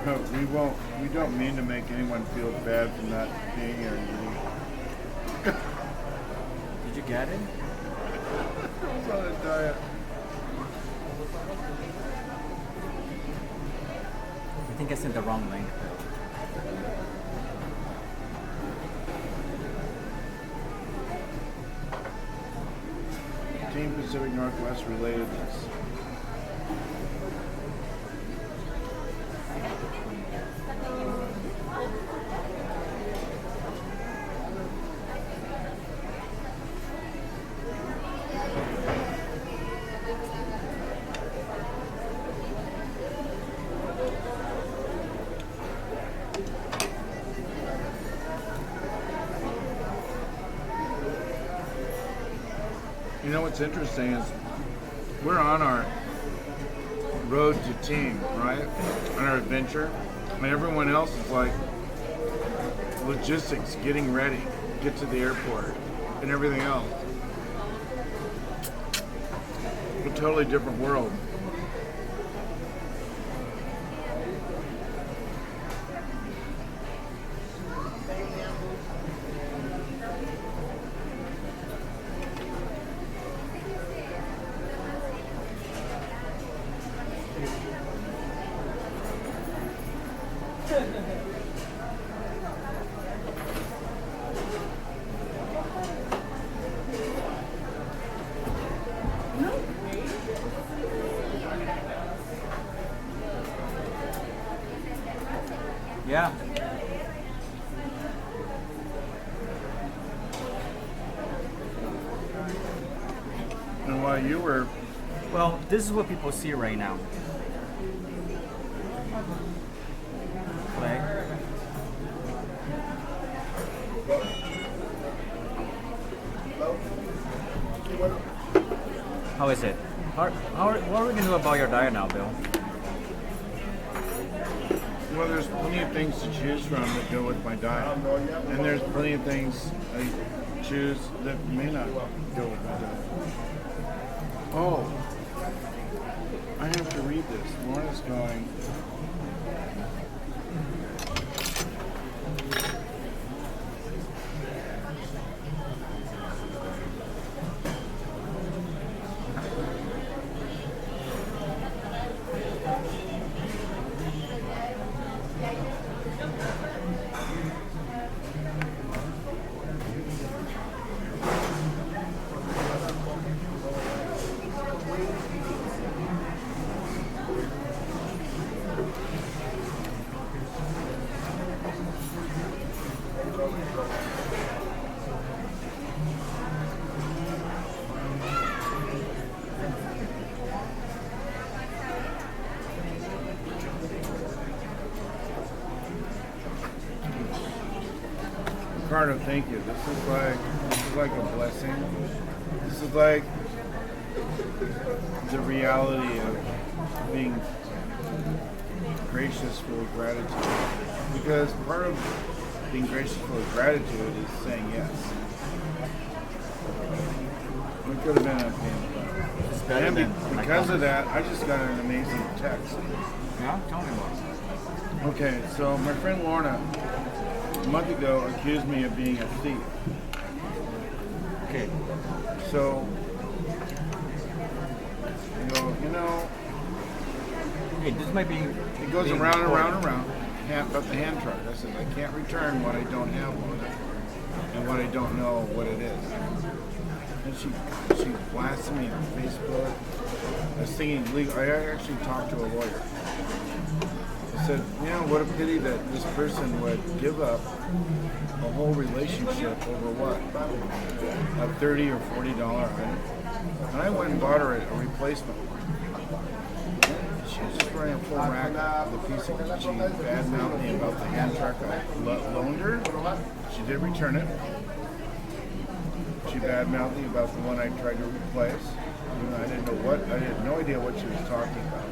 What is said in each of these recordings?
No, we won't. We don't mean to make anyone feel bad for not being here and eating. Did you get it? It's on a diet. I think I sent the wrong link. Team Pacific Northwest relatedness. You know what's interesting is we're on our road to team, right? On our adventure. And everyone else is like logistics, getting ready, get to the airport, and everything else. A totally different world. Yeah. And while you were Well, this is what people see right now. Like, how is it? What are we gonna do about your diet now, Bill? well, there's plenty of things to choose from that go with my diet. And there's plenty of things I choose that may not go with my diet. Oh, I have to read this. Lorna's going. Ricardo, thank you. This is like a blessing. This is like the reality of being gracious full of gratitude. Because part of being gracious full of gratitude is saying yes. It could have been a pain. It's better And than because of that, I just got an amazing text. Yeah, tell me about it. Okay, so my friend Lorna a month ago accused me of being a thief. Okay. So, you know, Hey, this might be. it goes being around and recorded. around and around. About the hand truck. I said, I can't return what I don't have on it and what I don't know what it is. And she blasted me on Facebook. I was thinking legal. I actually talked to a lawyer. I said, what a pity that this person would give up a whole relationship over what? A $30 or $40 item. And I went and bought her a replacement one. She was just wearing a full rack of the piece of she badmouthed me about the hand truck I loaned her. She did return it. She badmouthed me about the one I tried to replace. I had no idea what she was talking about.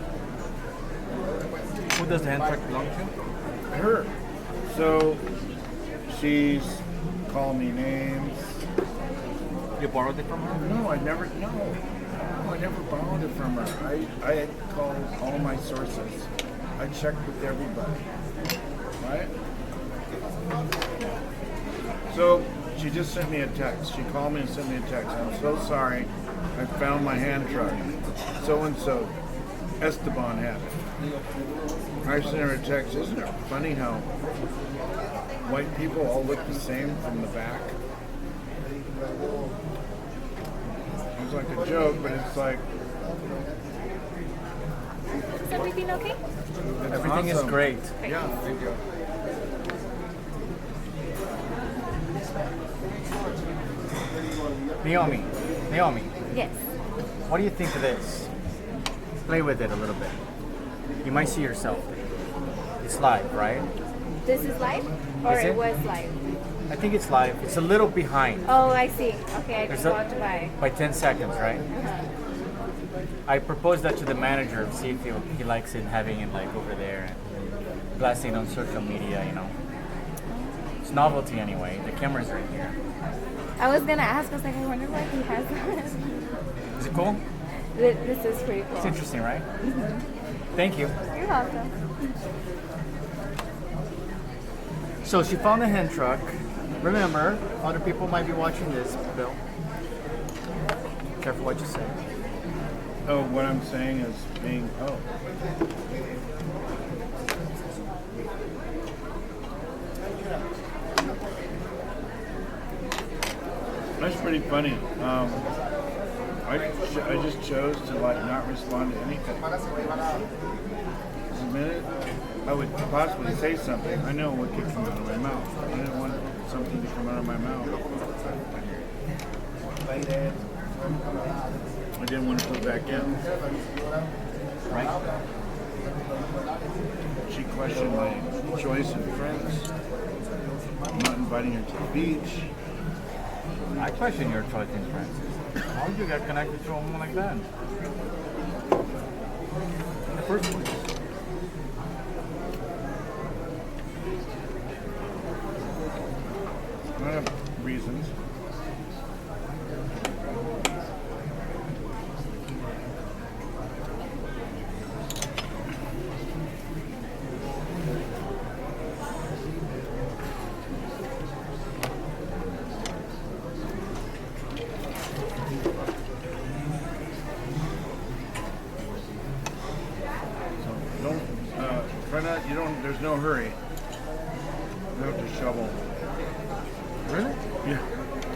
Who does the hand truck belong to? Her. So she's calling me names. You borrowed it from her? No, I never borrowed it from her. I had called all my sources I check with everybody, right? So she just sent me a text. She called me and sent me a text. I'm so sorry. I found my hand truck. So and so, Esteban had it. I sent her a text. Isn't it funny how white people all look the same from the back? It's like a joke, but it's like Is everything okay? it's Everything is awesome. great. Yeah, thank you. Naomi, Yes. what do you think of this? Play with it a little bit. You might see yourself. It's live, right? This is live? Or Is it it? was live? I think it's live. It's a little behind Oh, I see. Okay, I There's just a- walked by. by 10 seconds, right? Uh-huh. I proposed that to the manager, see if he likes it, having it like over there and blasting on social media, you know. It's novelty anyway. The camera's right here. I was gonna ask, I was like, I wonder why he has that. Is it cool? This is pretty cool. It's interesting, right? Thank you. You're welcome. So she found the hand truck. Remember, other people might be watching this, Bill. Careful what you say. Oh, what I'm saying is being That's pretty funny. I just chose to like not respond to anything. The minute I would possibly say something, I know what could come out of my mouth. I didn't want something to come out of my mouth. I didn't want to put back in. Right? She questioned my choice in friends. I'm not inviting her to the beach. I question your choice in friends. How did you get connected to a woman like that? In the first place. I have reasons. So don't try not. You don't. There's no hurry. You have to shovel. Really? Yeah.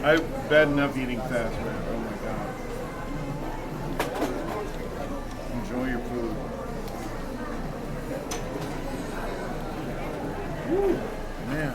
I've bad enough eating fast, man. Oh my god. Enjoy your food. Woo, man.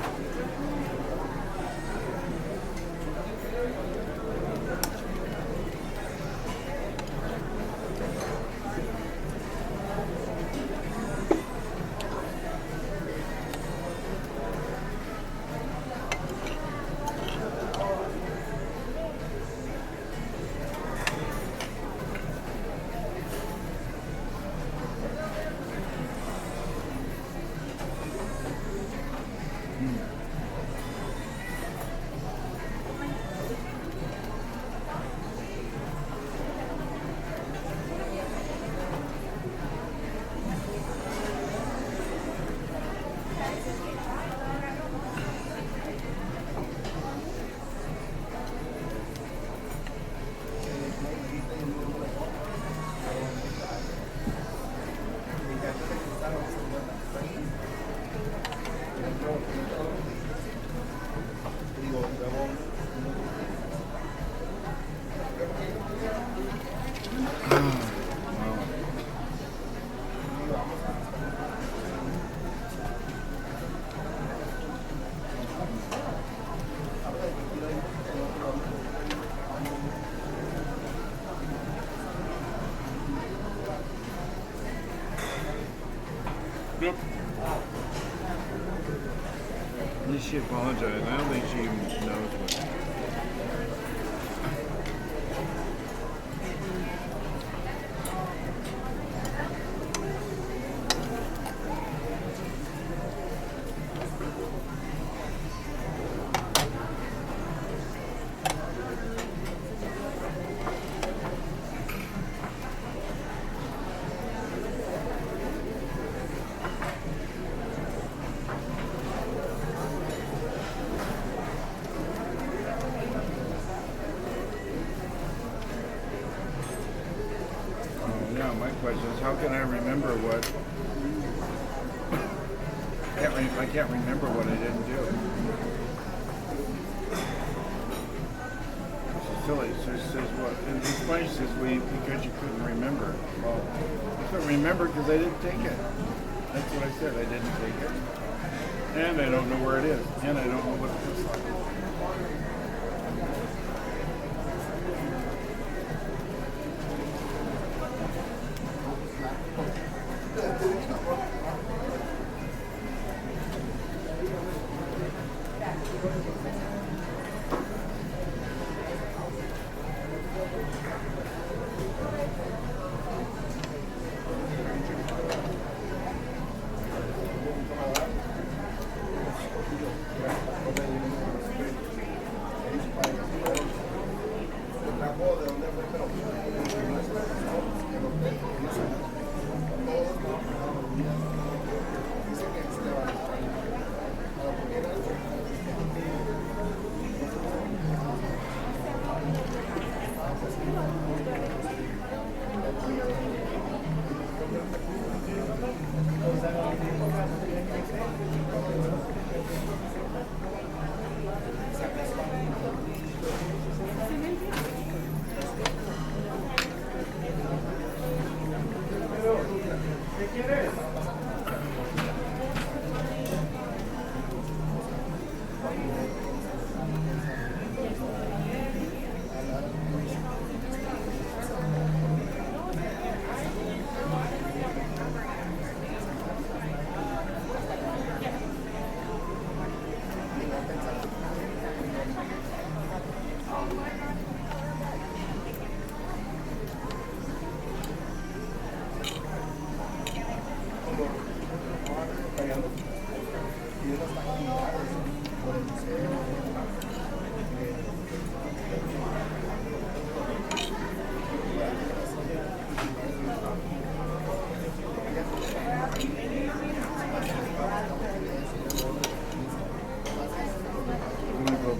Yep. At least she apologized. I don't think she even knows what. question is, how can I remember what? I can't remember what I didn't do. She's silly. She says, "What?" And it's funny. She says, "Well, because you couldn't remember." Well, I couldn't remember because I didn't take it. That's what I said. I didn't take it, and I don't know where it is, and I don't know what it looks like.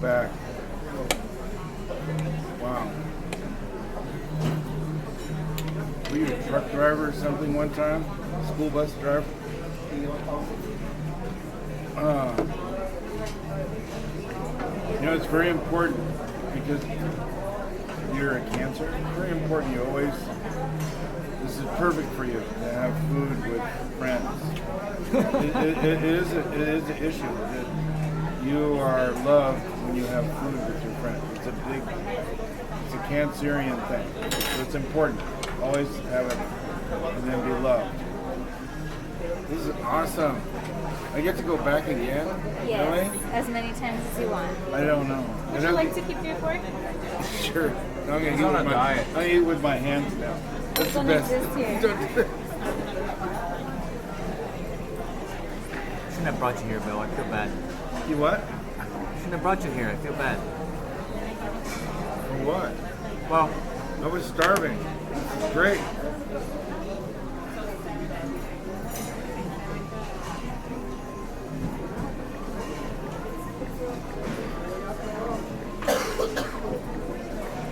Back. Wow. Were you a truck driver or something one time? School bus driver? You know, it's very important because you're a cancer. It's very important you always, this is perfect for you to have food with friends. It is an issue that you are loved when you have food with your friends. It's a cancerian thing. So it's important. Always have it and then be loved. This is awesome. I get to go back again? Yes, Really? as many times as you want. I don't know. Would you like to keep your fork? Sure. I'm He's on a diet. I eat with my hands now. That's the Don't best. exist here. Shouldn't have brought you here, Bill. I feel bad. You what? Shouldn't have brought you here. I feel bad. For what? Well, I was starving. This is great.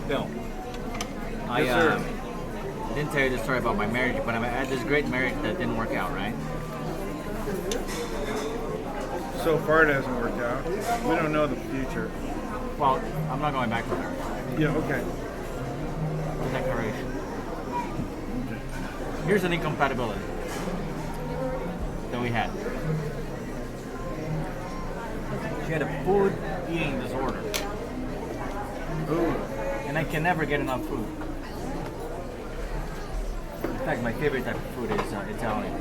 Bill, Yes, sir. I didn't tell you the story about my marriage, but I had this great marriage that didn't work out, right? So far it hasn't worked out. We don't know the future. Well, I'm not going back for marriage. Yeah, okay. The declaration. Here's an incompatibility that we had. She had a food eating disorder. Ooh. And I can never get enough food. In fact, my favorite type of food is Italian.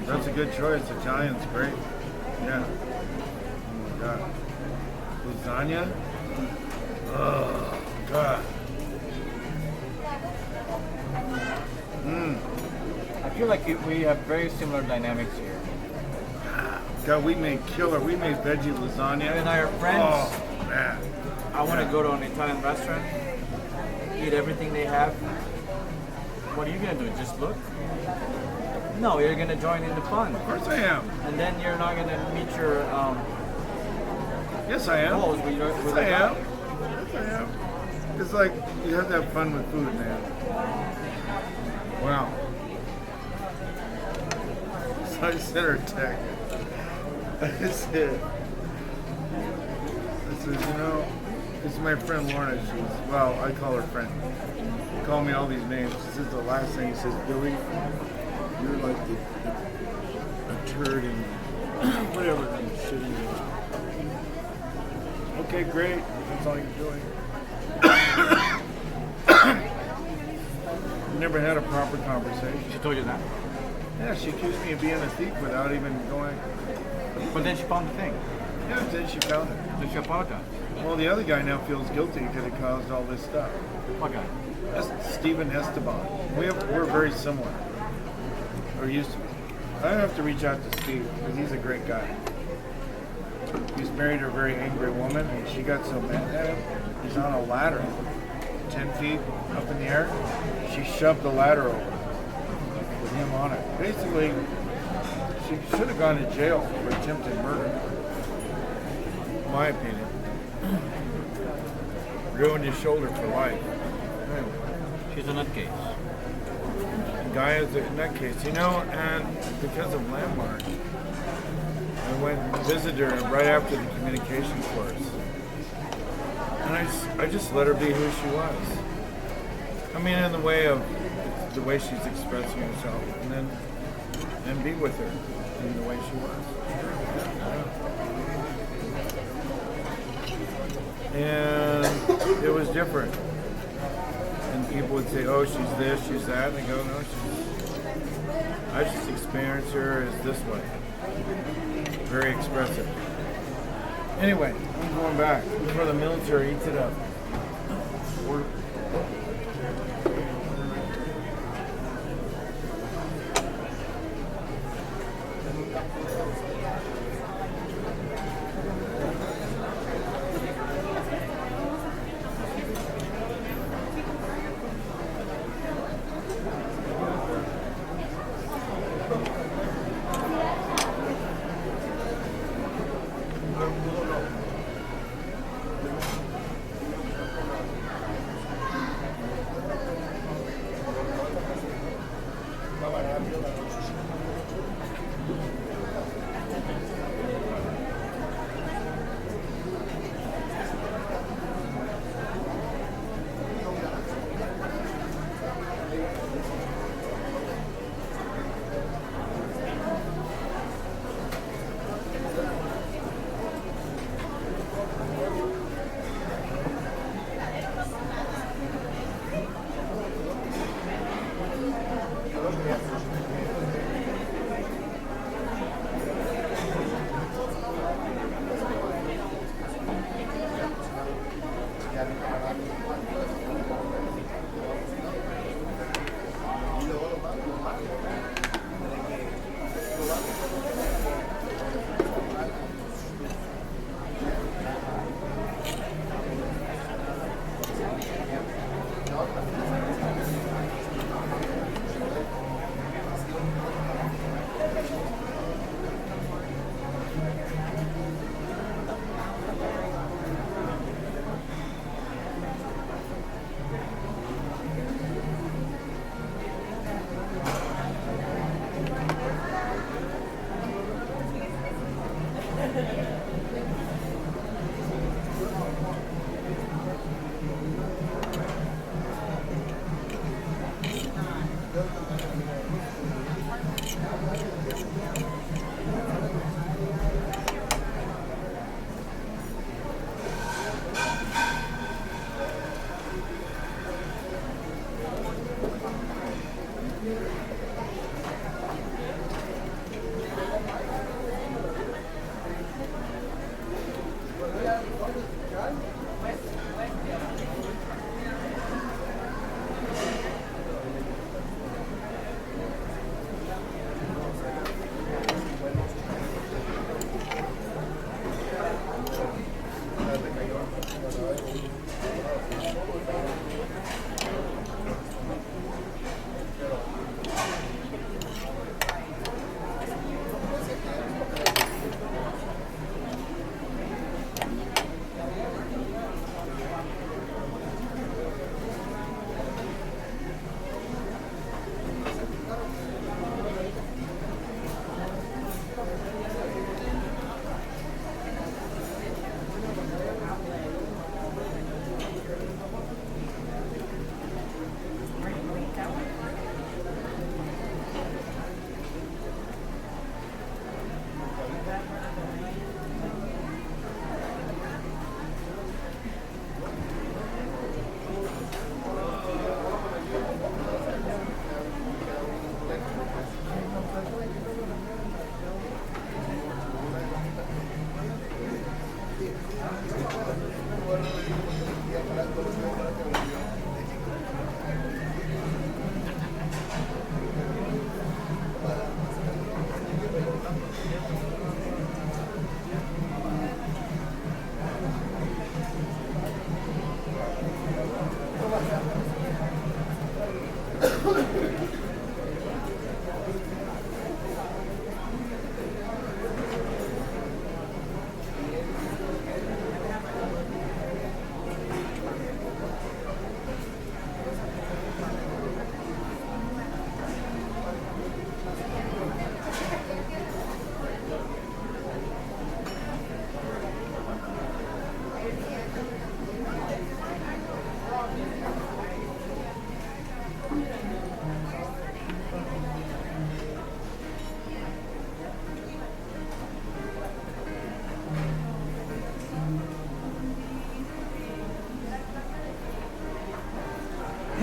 That's a good choice. Italian's great. Yeah. Oh my god. Lasagna? Oh god. I feel like we have very similar dynamics here. God, we made killer. We made veggie lasagna. You and I are friends. Oh man. I want to go to an Italian restaurant, eat everything they have. What are you going to do? Just look? No, you're going to join in the fun. Of course I am. And then you're not going to meet your Yes I am. goals with Yes I am. Yes I am. It's like you have to have fun with food, man. Wow. So I sent her a text. I said, it's my friend Lorna. Well, I call her friend. She called me all these names. This is the last thing. He says, Billy, you're like a turd in whatever I'm shitting you out. Okay, great. That's all you're doing. Never had a proper conversation. She told you that? Yeah, she accused me of being a thief without even going. But then she found the thing. Yeah, then she found it. Then she apologized. Well, the other guy now feels guilty because it caused all this stuff. What guy? That's Stephen Esteban. We're very similar. Or used to be. I have to reach out to Steve because he's a great guy. He's married to a very angry woman and she got so mad at him. He's on a ladder 10 feet up in the air. She shoved the ladder over with him on it. Basically, she should have gone to jail for attempted murder. In my opinion. Ruined his shoulder for life. Anyway. She's a nutcase. The guy is a nutcase, and because of Landmark, I went and visited her right after the communications course. And I just let her be who she was. I mean, in the way she's expressing herself, and be with her in the way she was. And it was different. And people would say, oh, she's this, she's that. And I go, no, I just experience her as this way. Very expressive. Anyway, I'm going back before the military eats it up.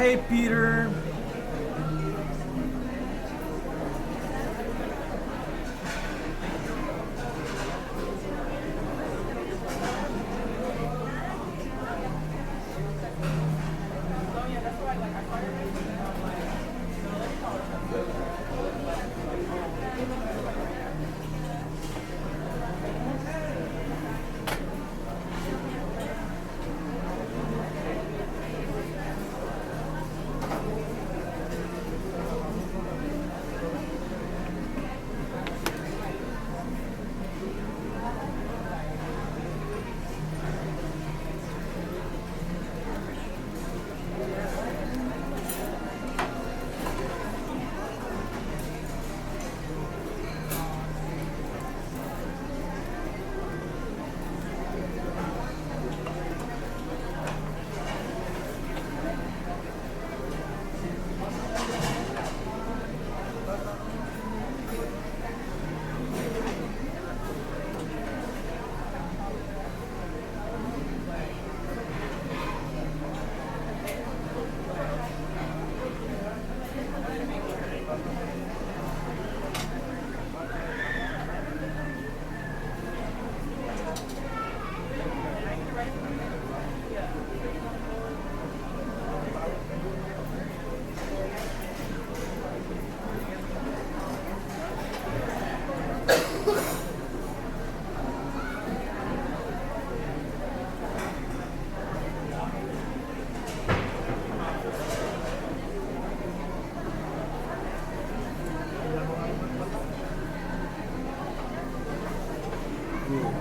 Hey, Peter.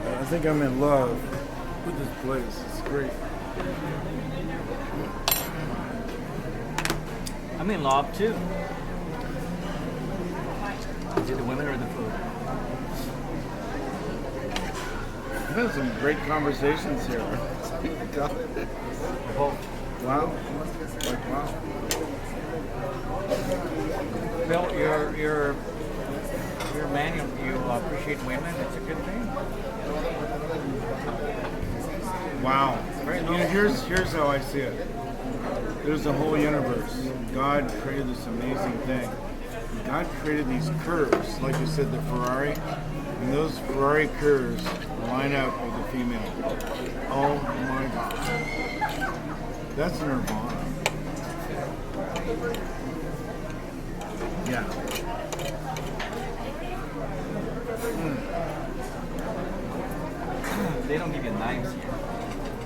I think I'm in love with this place. It's great. I'm in love too. Is it the women or the food? We've had some great conversations here. Both. Wow. Like, wow. Bill, you're a man. You appreciate women. It's a good thing. Wow. You know, here's how I see it. There's the whole universe. God created this amazing thing. God created these curves, like you said, the Ferrari, and those Ferrari curves line up with the female. Oh my God. That's nirvana. Yeah. They don't give you knives here.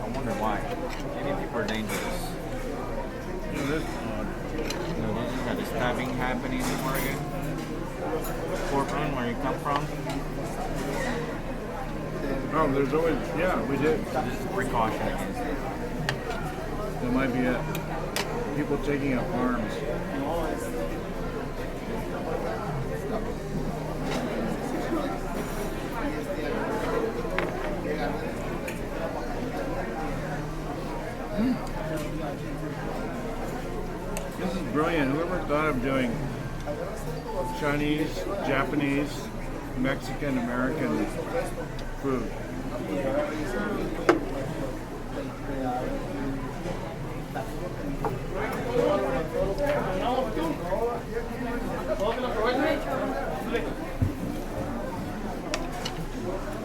I wonder why. Maybe people are dangerous. This, No, they just had a stabbing happening in Oregon. Portland, where you come from. oh, there's always, yeah, we did. Just precaution against it. That might be it. People taking up arms. This is brilliant. Whoever thought of doing Chinese, Japanese, Mexican, American food?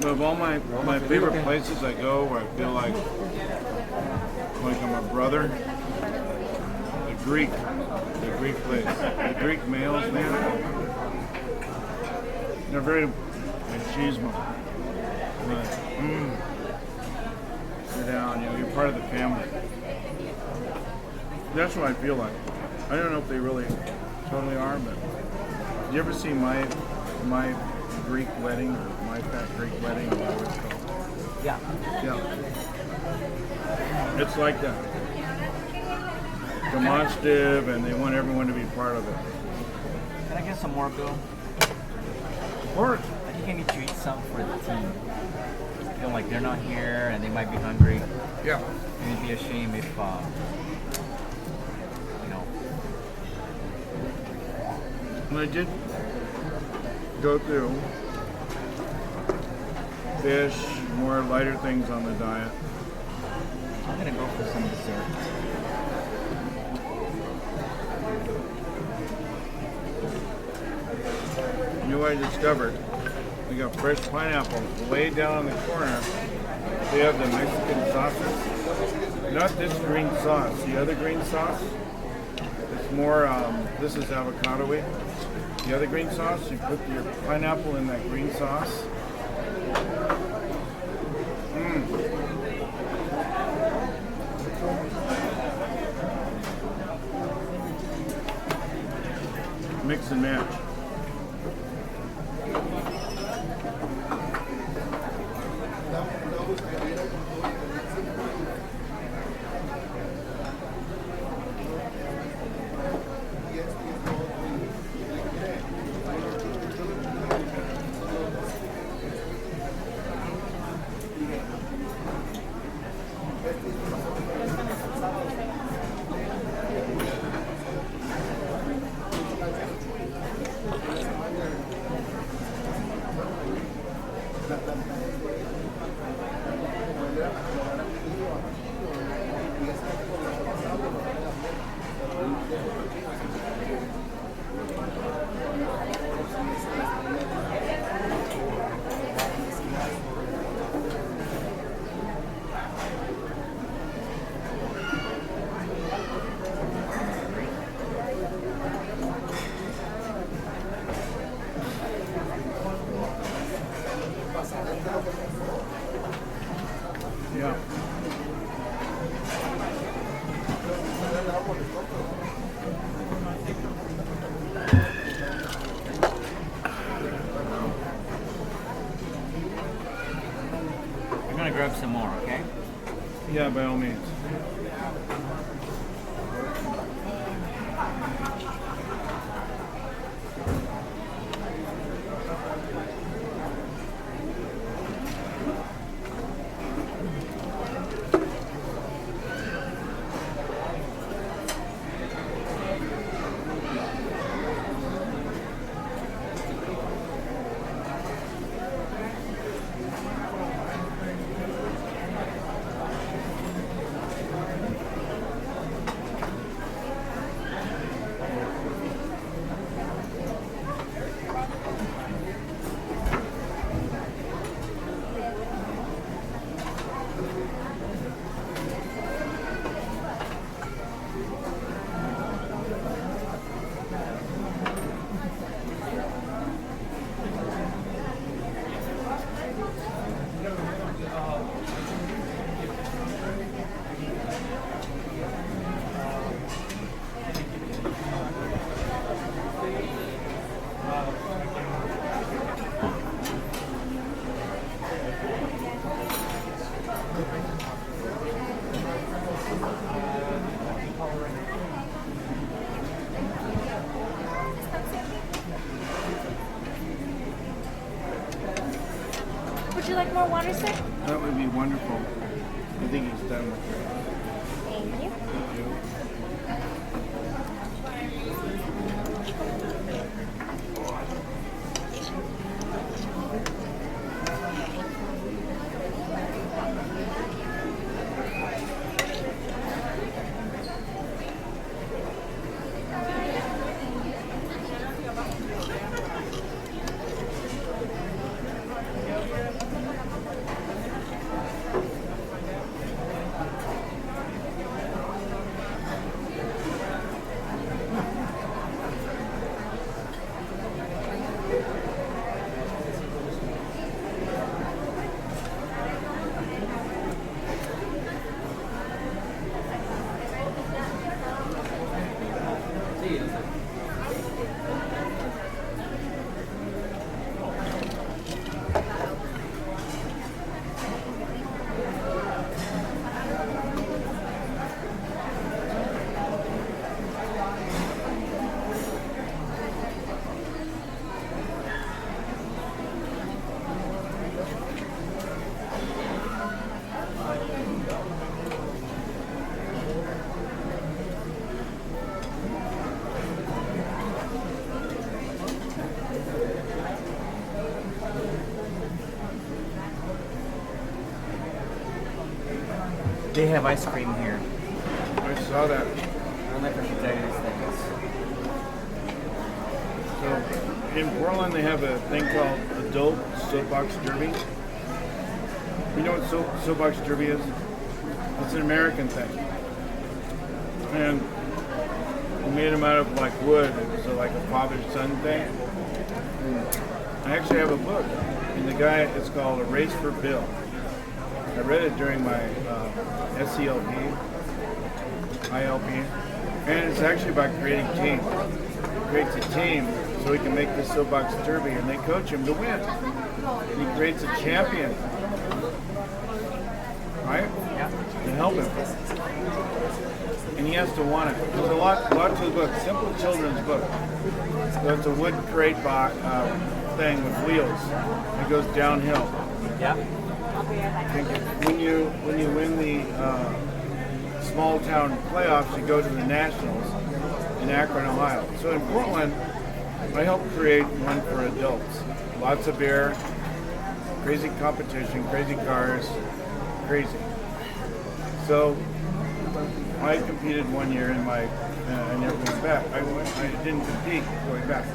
But of all my favorite places I go where I feel like I'm a brother, the Greek place. The Greek males, man, they're very machismo. But, sit down, you know, you're part of the family. That's what I feel like. I don't know if they really totally are, but did you ever see my Greek wedding or my fat Greek wedding or whatever it's called? Yeah. Yeah. It's like that. Demonstrative, and they want everyone to be part of it. Can I get some more, Bill? Of course. I think I need to eat something for the team. I feel like they're not here and they might be hungry. Yeah. It would be a shame if, you know. And I did go through fish, more lighter things on the diet. I'm gonna go for some dessert. You know what I discovered? We got fresh pineapple way down in the corner. They have the Mexican sauces. Not this green sauce. The other green sauce. It's more. This is avocado-y. The other green sauce. You put your pineapple in that green sauce. Mix and match. Yeah. I'm gonna grab some more, okay? Yeah, by all means. Would you like more water, sir? That would be wonderful. I think he's done with it. Thank you. They have ice cream here. I saw that. I don't know if I should tell you these things. So in Portland, they have a thing called Adult Soapbox Derby. You know what Soapbox Derby is? It's an American thing. And we made them out of like wood. It was like a father-son thing. I actually have a book, and the guy, it's called A Race for Bill. I read it during my SELP, ILP, and it's actually about creating teams. He creates a team so he can make this soapbox derby, and they coach him to win. And he creates a champion, right? Yeah. To help him. And he has to want it. There's a lot to the book. Simple children's book. So it's a wood crate thing with wheels. It goes downhill. Yeah. When you win the small town playoffs, you go to the Nationals in Akron, Ohio. So in Portland, I helped create one for adults. Lots of beer, crazy competition, crazy cars, crazy. So I competed 1 year in my, I never went back. I didn't compete going back.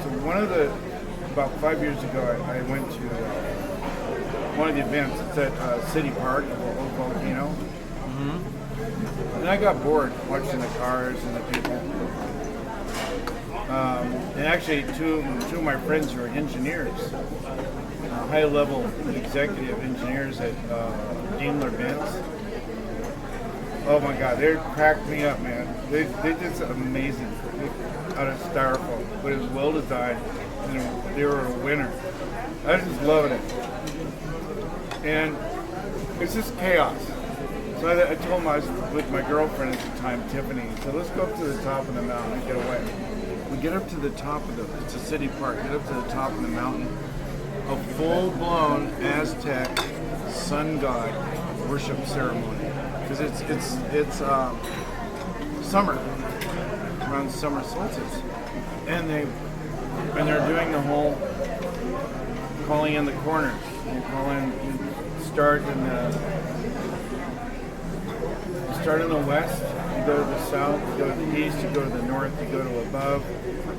So about 5 years ago, I went to one of the events. It's at City Park, Old Volcano. Mm-hmm. And I got bored watching the cars and the people. And actually, two of my friends were engineers, high-level executive engineers at Daimler-Benz. Oh my God, they cracked me up, man. They did something amazing out of styrofoam, but it was well designed, and they were a winner. I was just loving it. And it's just chaos. So I told them I was with my girlfriend at the time, Tiffany. So let's go up to the top of the mountain and get away. We get up to the top of it's a city park, get up to the top of the mountain. A full-blown Aztec sun god worship ceremony. Because it's summer, around summer solstice. And they're doing the whole calling in the corners. You start in the west, you go to the south, you go to the east, you go to the north, you go to above,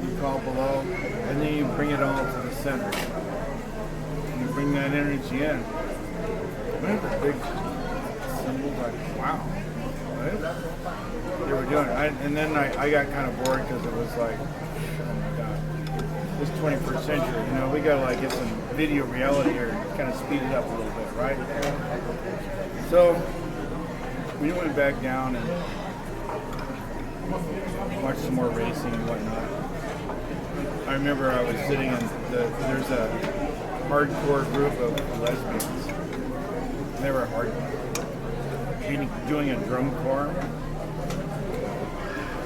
you call below, and then you bring it all to the center. And you bring that energy in. One of the big symbols, like, wow, what? They were doing it. And then I got kind of bored because it was like, oh my God, this 21st century, we got to like get some video reality here and kind of speed it up a little bit, right? So we went back down and watched some more racing and whatnot. I remember I was sitting in there's a hardcore group of lesbians. They were doing a drum corps.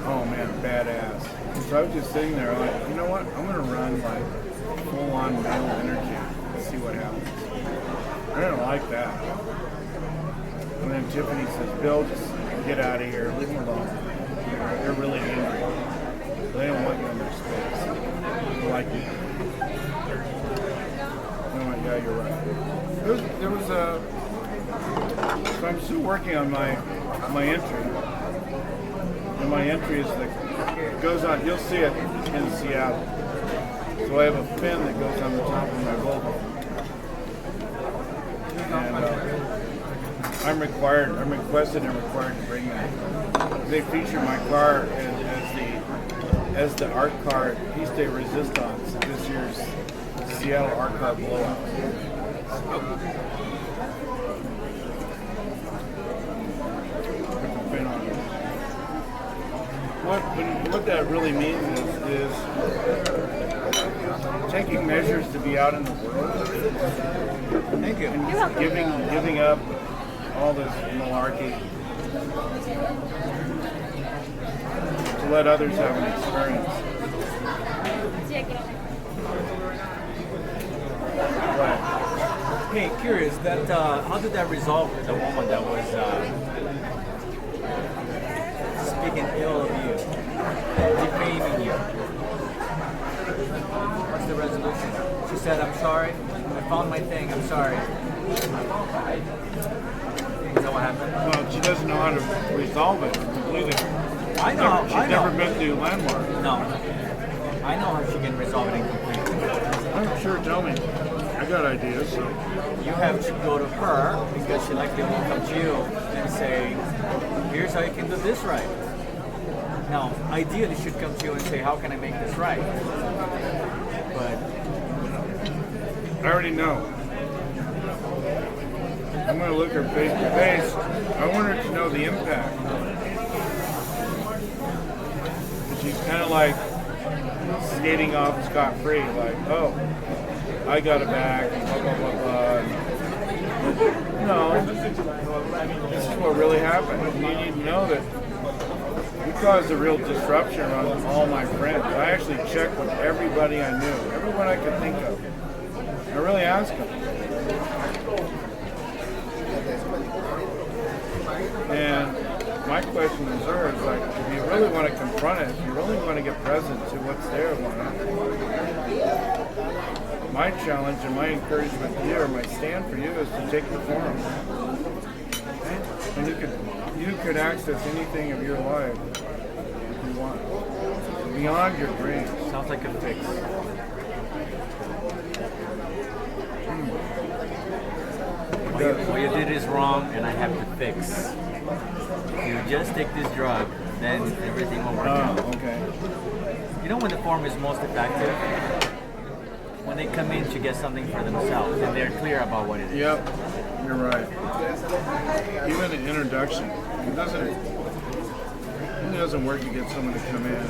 Oh man, badass. So I was just sitting there like, you know what? I'm gonna run like full on male energy and see what happens. I didn't like that. And then Tiffany says, Bill, just get out of here. Leave them alone. They're really angry. They don't want you in their space. They like you. I'm like, yeah, you're right. There was a... So I'm still working on my entry. And my entry is like, it goes on, you'll see it in Seattle. So I have a fin that goes on the top of my Volvo. And I'm requested and required to bring that. They feature my car as the art car Piece de Resistance at this year's Seattle art car blowout. What that really means is taking measures to be out in the world. Thank you. And giving up all this malarkey to let others have an experience. Right. Hey, curious, how did that resolve with the woman that was speaking ill of you, defaming you? What's the resolution? She said, I'm sorry, I found my thing, I'm sorry. Is that what happened? Well, she doesn't know how to resolve it completely. I know. She's never been to Landmark. No. I I know how she can resolve it completely. I'm sure, tell me. I got ideas, so. You have to go to her because she likely will come to you and say, here's how you can do this right. Now, ideally, she should come to you and say, how can I make this right? But I already know. I'm going to look her face to face. I want her to know the impact. She's kind of like skating off scot-free, like, oh, I got it back, blah, blah, blah, blah. No, this is what really happened. You need to know that you caused a real disruption on all my friends. I actually checked with everybody I knew, everyone I could think of. I really asked them. And my question is her is like, if you really want to confront it, if you really want to get present to what's there, my challenge and my encouragement to you, or my stand for you, is to take the forum. And you could access anything of your life if you want, beyond your dreams. sounds like a fix. What you did is wrong, and I have to fix. If you just take this drug, then everything will work out. Okay. You know when the form is most effective? When they come in to get something for themselves, and they're clear about what it is. Yep, you're right. Even the introduction, it doesn't work to get someone to come in.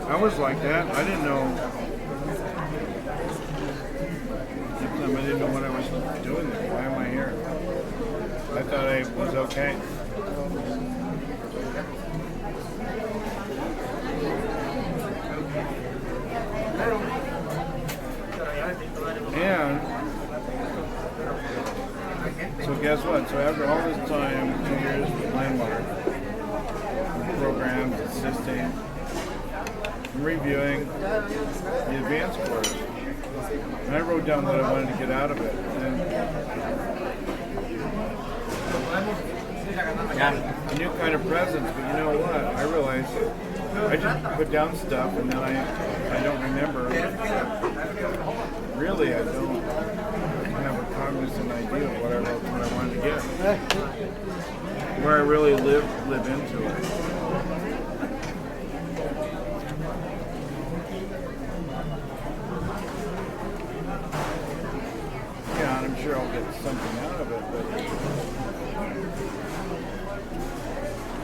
I was like that. I didn't know. I didn't know what I was doing there. Why am I here? I thought I was okay. And so guess what? So after all this time, 2 years with Landmark, programs, assisting, and reviewing the advanced course, and I wrote down what I wanted to get out of it. And a new kind of presence, but you know what? I realized I just put down stuff and then I don't remember. Really, I don't have a cognizant idea of what I wanted to get. Where I really live into it. Yeah, and I'm sure I'll get something out of it, but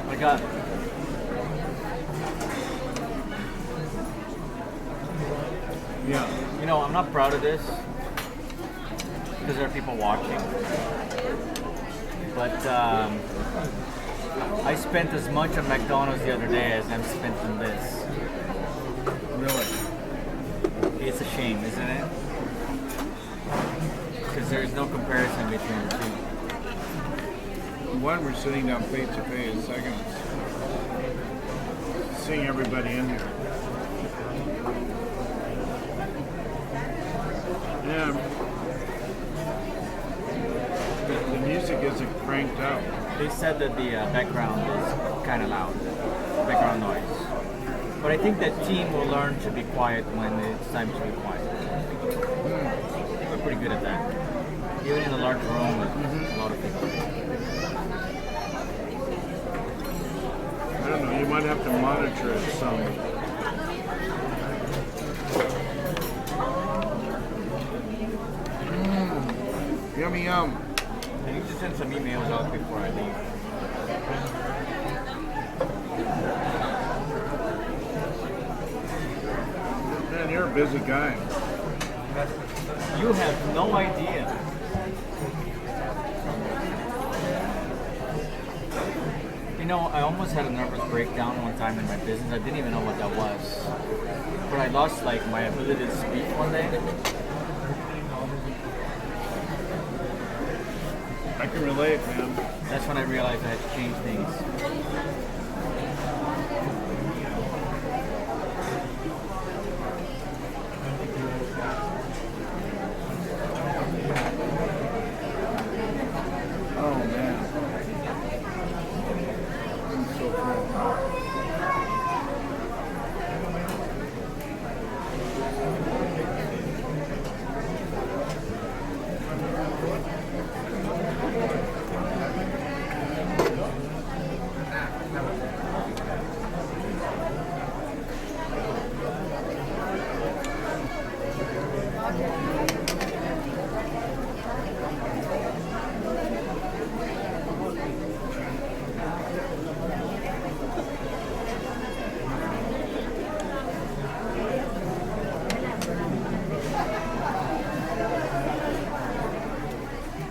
I got. yeah. You know, I'm not proud of this because there are people watching. But I spent as much on McDonald's the other day as I'm spent on this. Really? It's a shame, isn't it? Because there's no comparison between the two. One, we're sitting down face to face. Second, seeing everybody in here. Yeah. The music isn't cranked up. They said that the background is kind of loud, background noise. But I think that team will learn to be quiet when it's time to be quiet. We're pretty good at that. Even in a large room with a lot of people. I don't know, you might have to monitor it some. Yummy yum. I need to send some emails out before I leave. Man, you're a busy guy. You have no idea. You know, I almost had a nervous breakdown one time in my business. I didn't even know what that was. But I lost like my ability to speak one day. I can relate, man. That's when I realized I had to change things. Oh, man. I'm so cool. I'm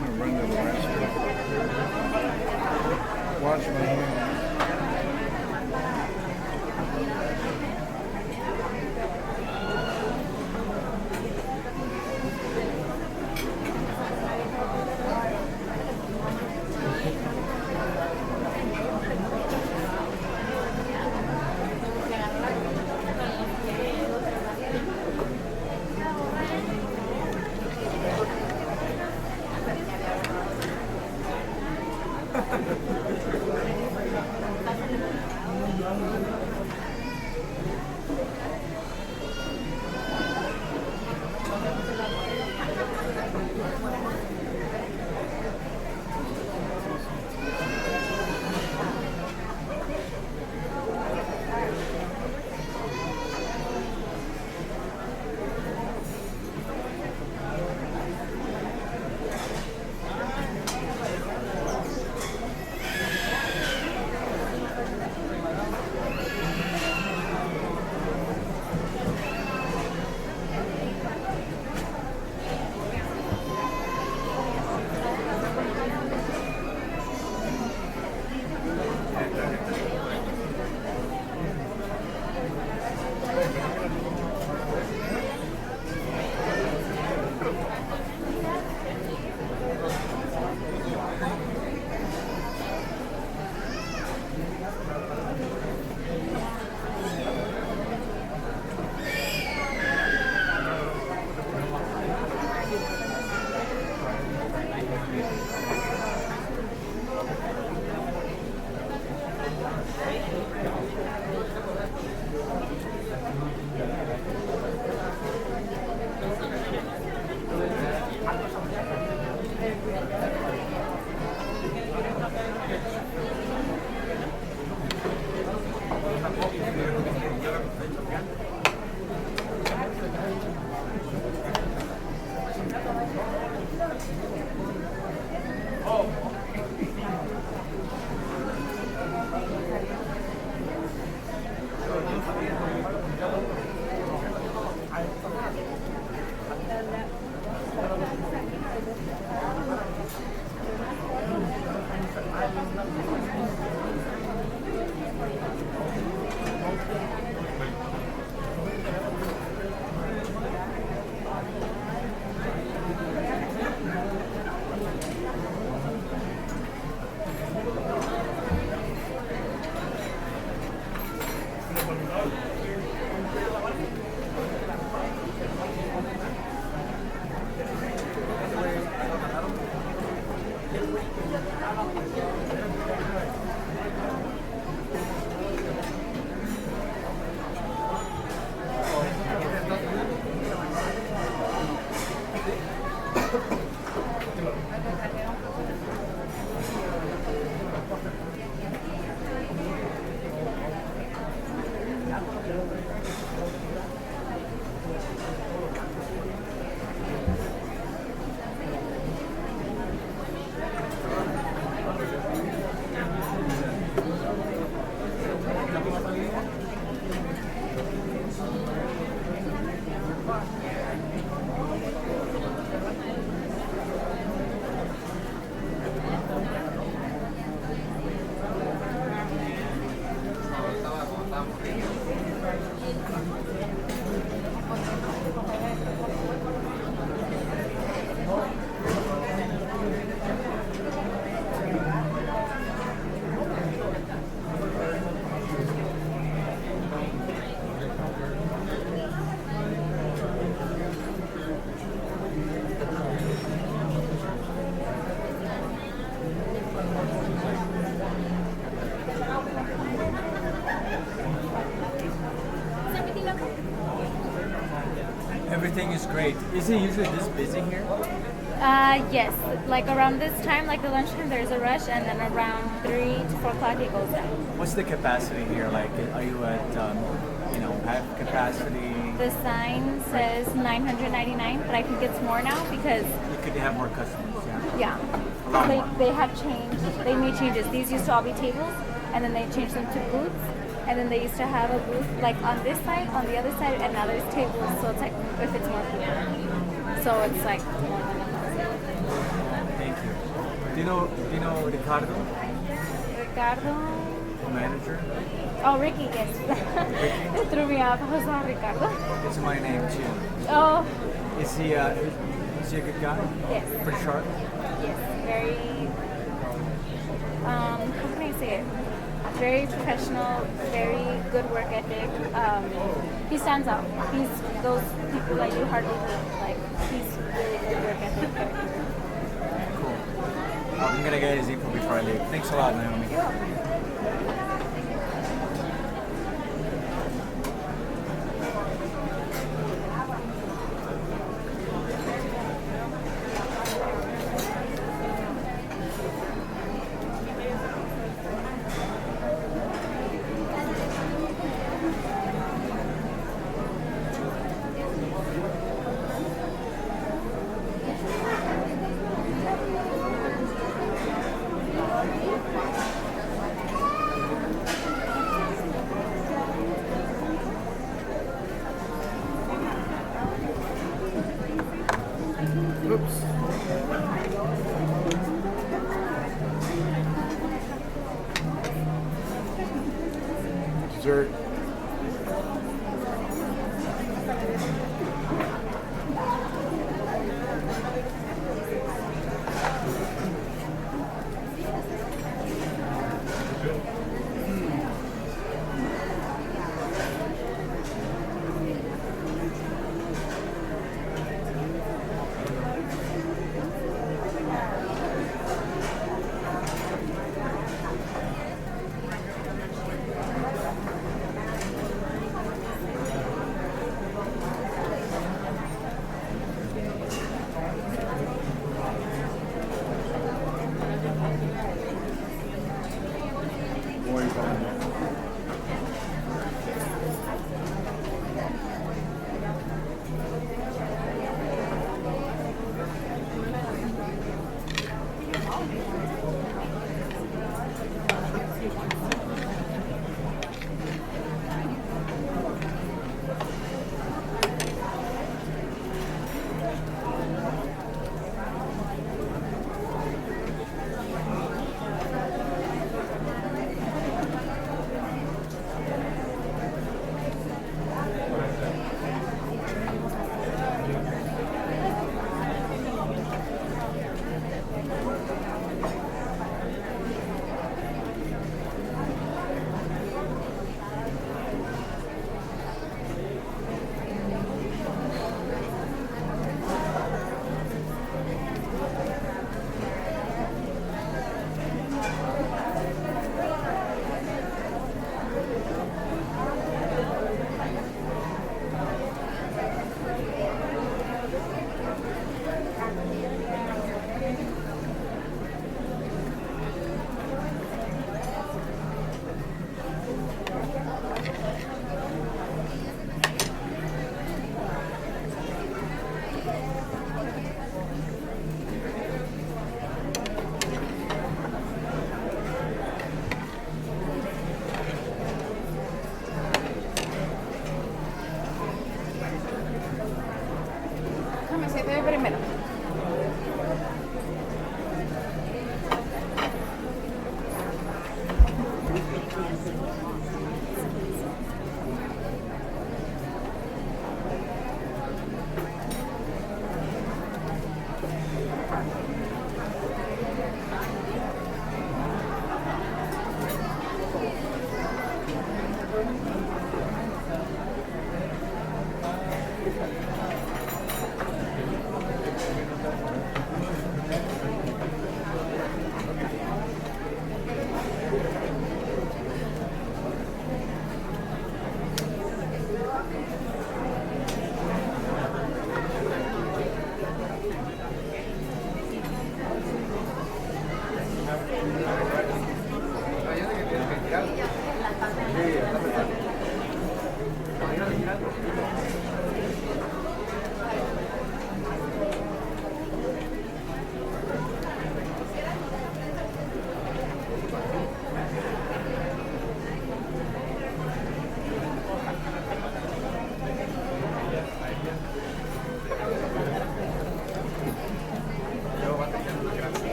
gonna run to the restroom. Wash my hands. Everything is great. Is it usually this busy here? Yes, like around this time, like the lunchtime, there's a rush, and then around 3 to 4 o'clock it goes down. What's the capacity here? Like, are you at, half capacity? The sign says 999, but I think it's more now because You could have more customers, yeah. A lot more. they have changed. They made changes. These used to all be tables, and then they changed them to booths. And then they used to have a booth like on this side, on the other side, and now there's tables. So it's like if it's more people, so it's like more than enough. Thank you. Do you know Ricardo, Ricardo. the manager? Oh, Ricky, yes. It threw me off. I was on Ricardo. It's my name too. Oh, Is he a good guy? yes. Pretty sharp? Yes. Very, how can I say it? Very professional, very good work ethic. He stands out. He's those people that you hardly meet. Like, he's really good work ethic. Cool. I'm gonna get his info before I leave. Thanks a lot, Naomi. You're welcome. Oops. Dessert. Déjame siete primero.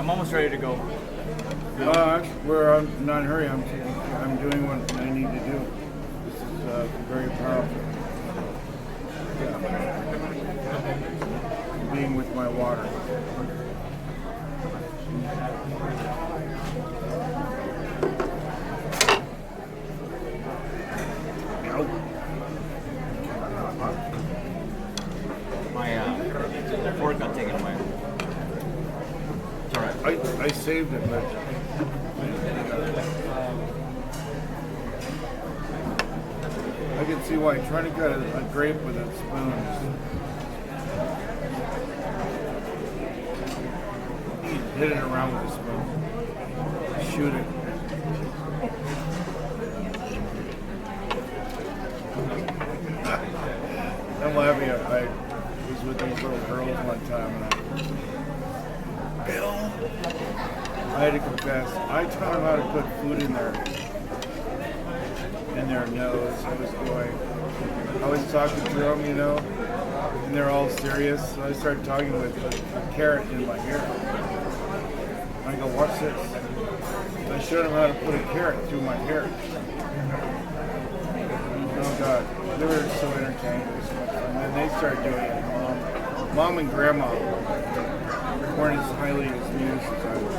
I'm almost ready to go. I'm not in a hurry. I'm doing what I need to do. This is very powerful. Being with my water. My fork got taken away. It's alright. I saved it, but I can see why trying to cut a grape with a spoon you hit it around with a spoon. Shoot it. I'm laughing. I was with these little girls one time and I had to confess, I taught them how to put food in their nose. I was talking to them, and they're all serious. So I started talking with a carrot in my ear. I go, watch this. I showed them how to put a carrot through my hair. Oh God, they were so entertained. It was so much fun. And they started doing it. Mom and Grandma weren't as highly amused as I was.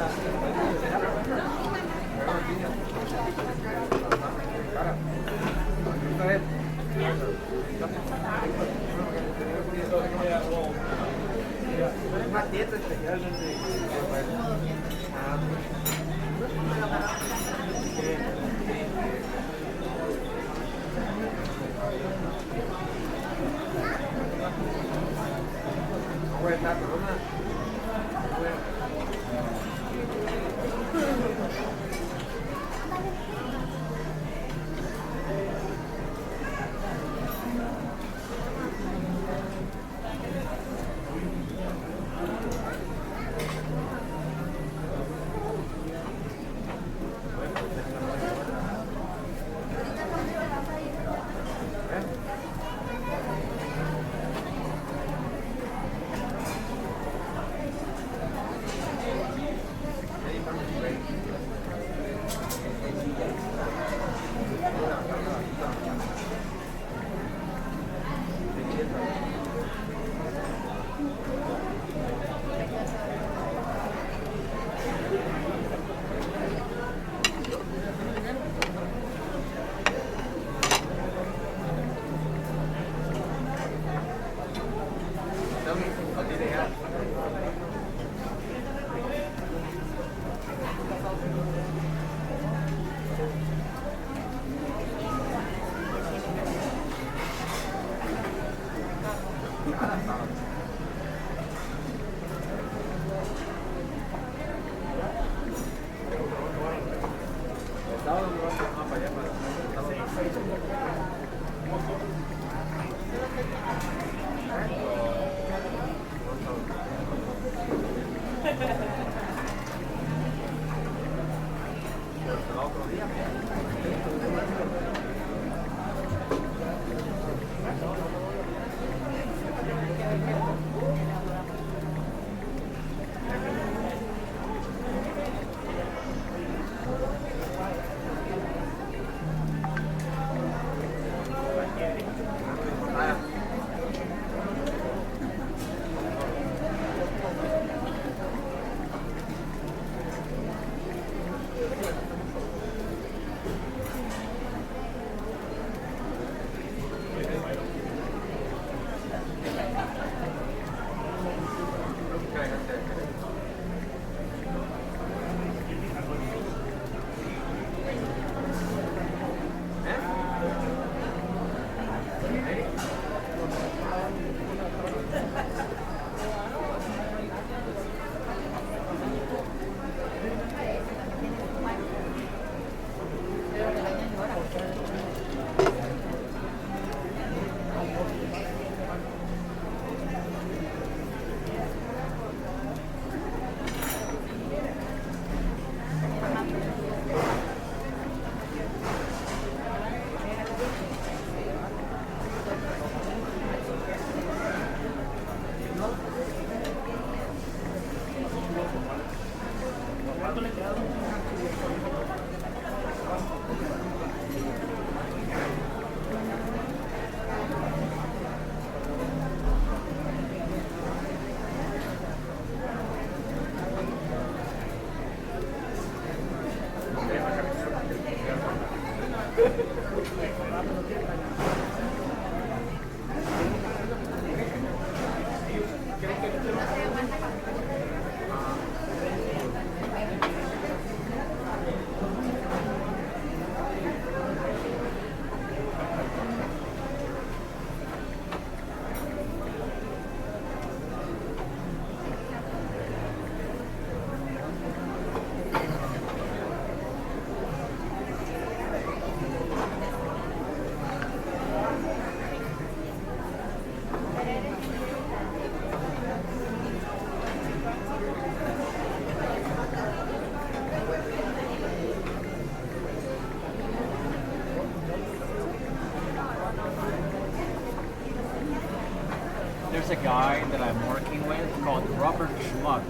There's a guy that I'm working with called Robert Schmuck.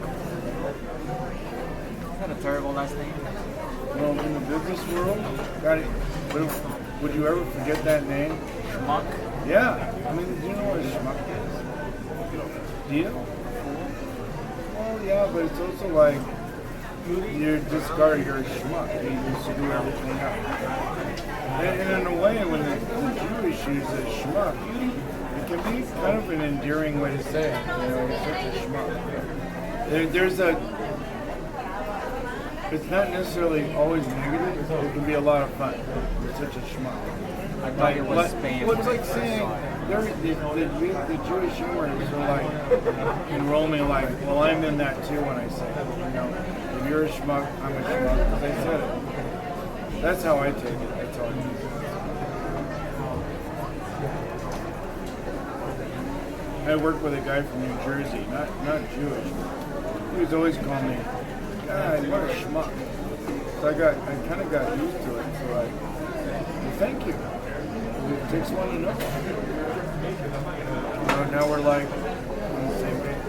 Is that a terrible last name? Well, in the business world, got it. Would you ever forget that name? Schmuck? Yeah. I mean, do you know what a schmuck is? Do you? Well, yeah, but it's also like you're discarded. You're a schmuck. You just do everything else. And in a way, when the Jewish use a schmuck, it can be kind of an endearing way to say it. You know, you're such a schmuck. There's a. It's not necessarily always negative. It can be a lot of fun. You're such a schmuck. I thought it was Spanish. Well, it's like saying the Jewish humorists are like enroll me like, well, I'm in that too when I say it. You know, if you're a schmuck, I'm a schmuck because I said it. That's how I take it. That's how I use it. I worked with a guy from New Jersey, not Jewish. He was always calling me, God, what a schmuck. So I kind of got used to it. So well, thank you. It takes one to know. You know, now we're like on the same page.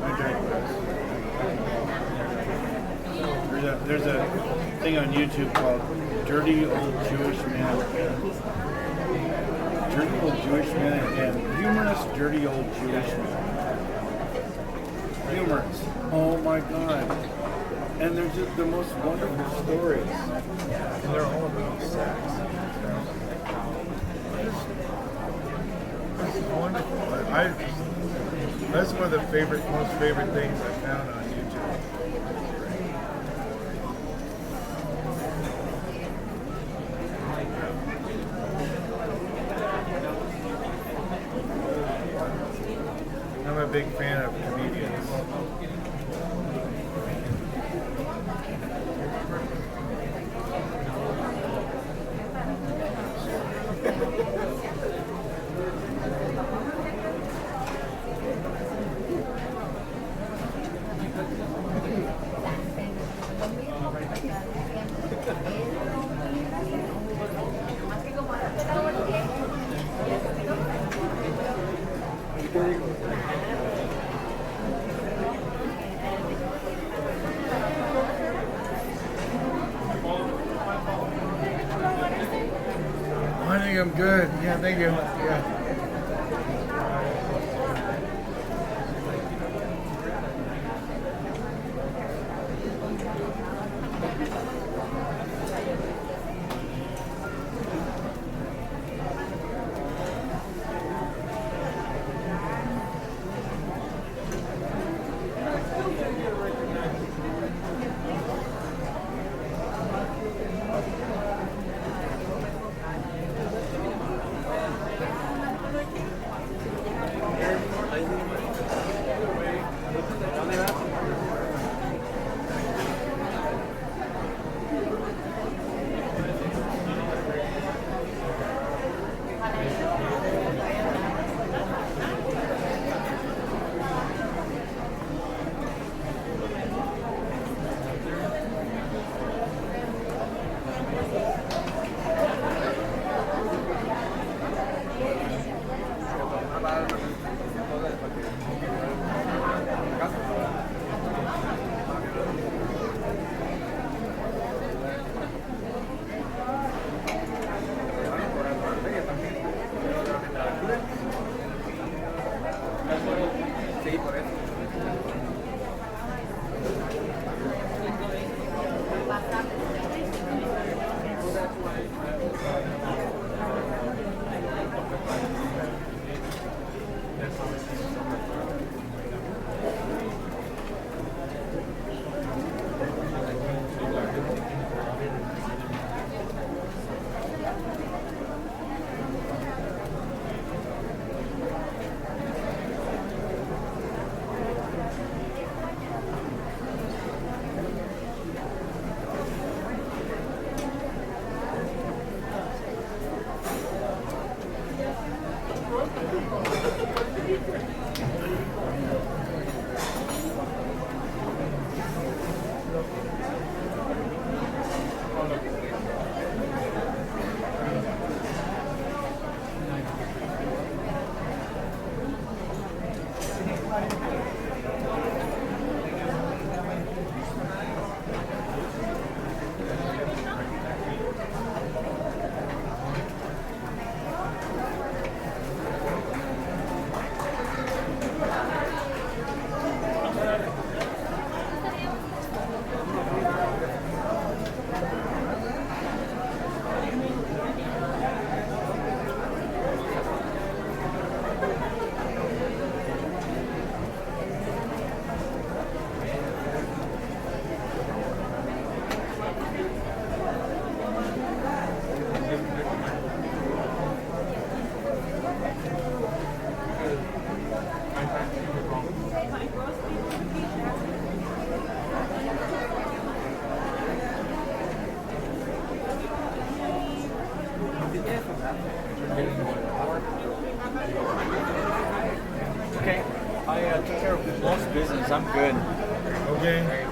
I digress. There's a thing on YouTube called Dirty Old Jewish Man. Dirty Old Jewish Man and Humorous Dirty Old Jewish Man. Humorous. Oh my God. And they're just the most wonderful stories. And they're all about sex. This is wonderful. That's one of the most favorite things I found on YouTube. I'm a big fan of comedians. I think I'm good. Yeah, thank you. Yeah. Okay, I took care of most business. I'm good. Okay.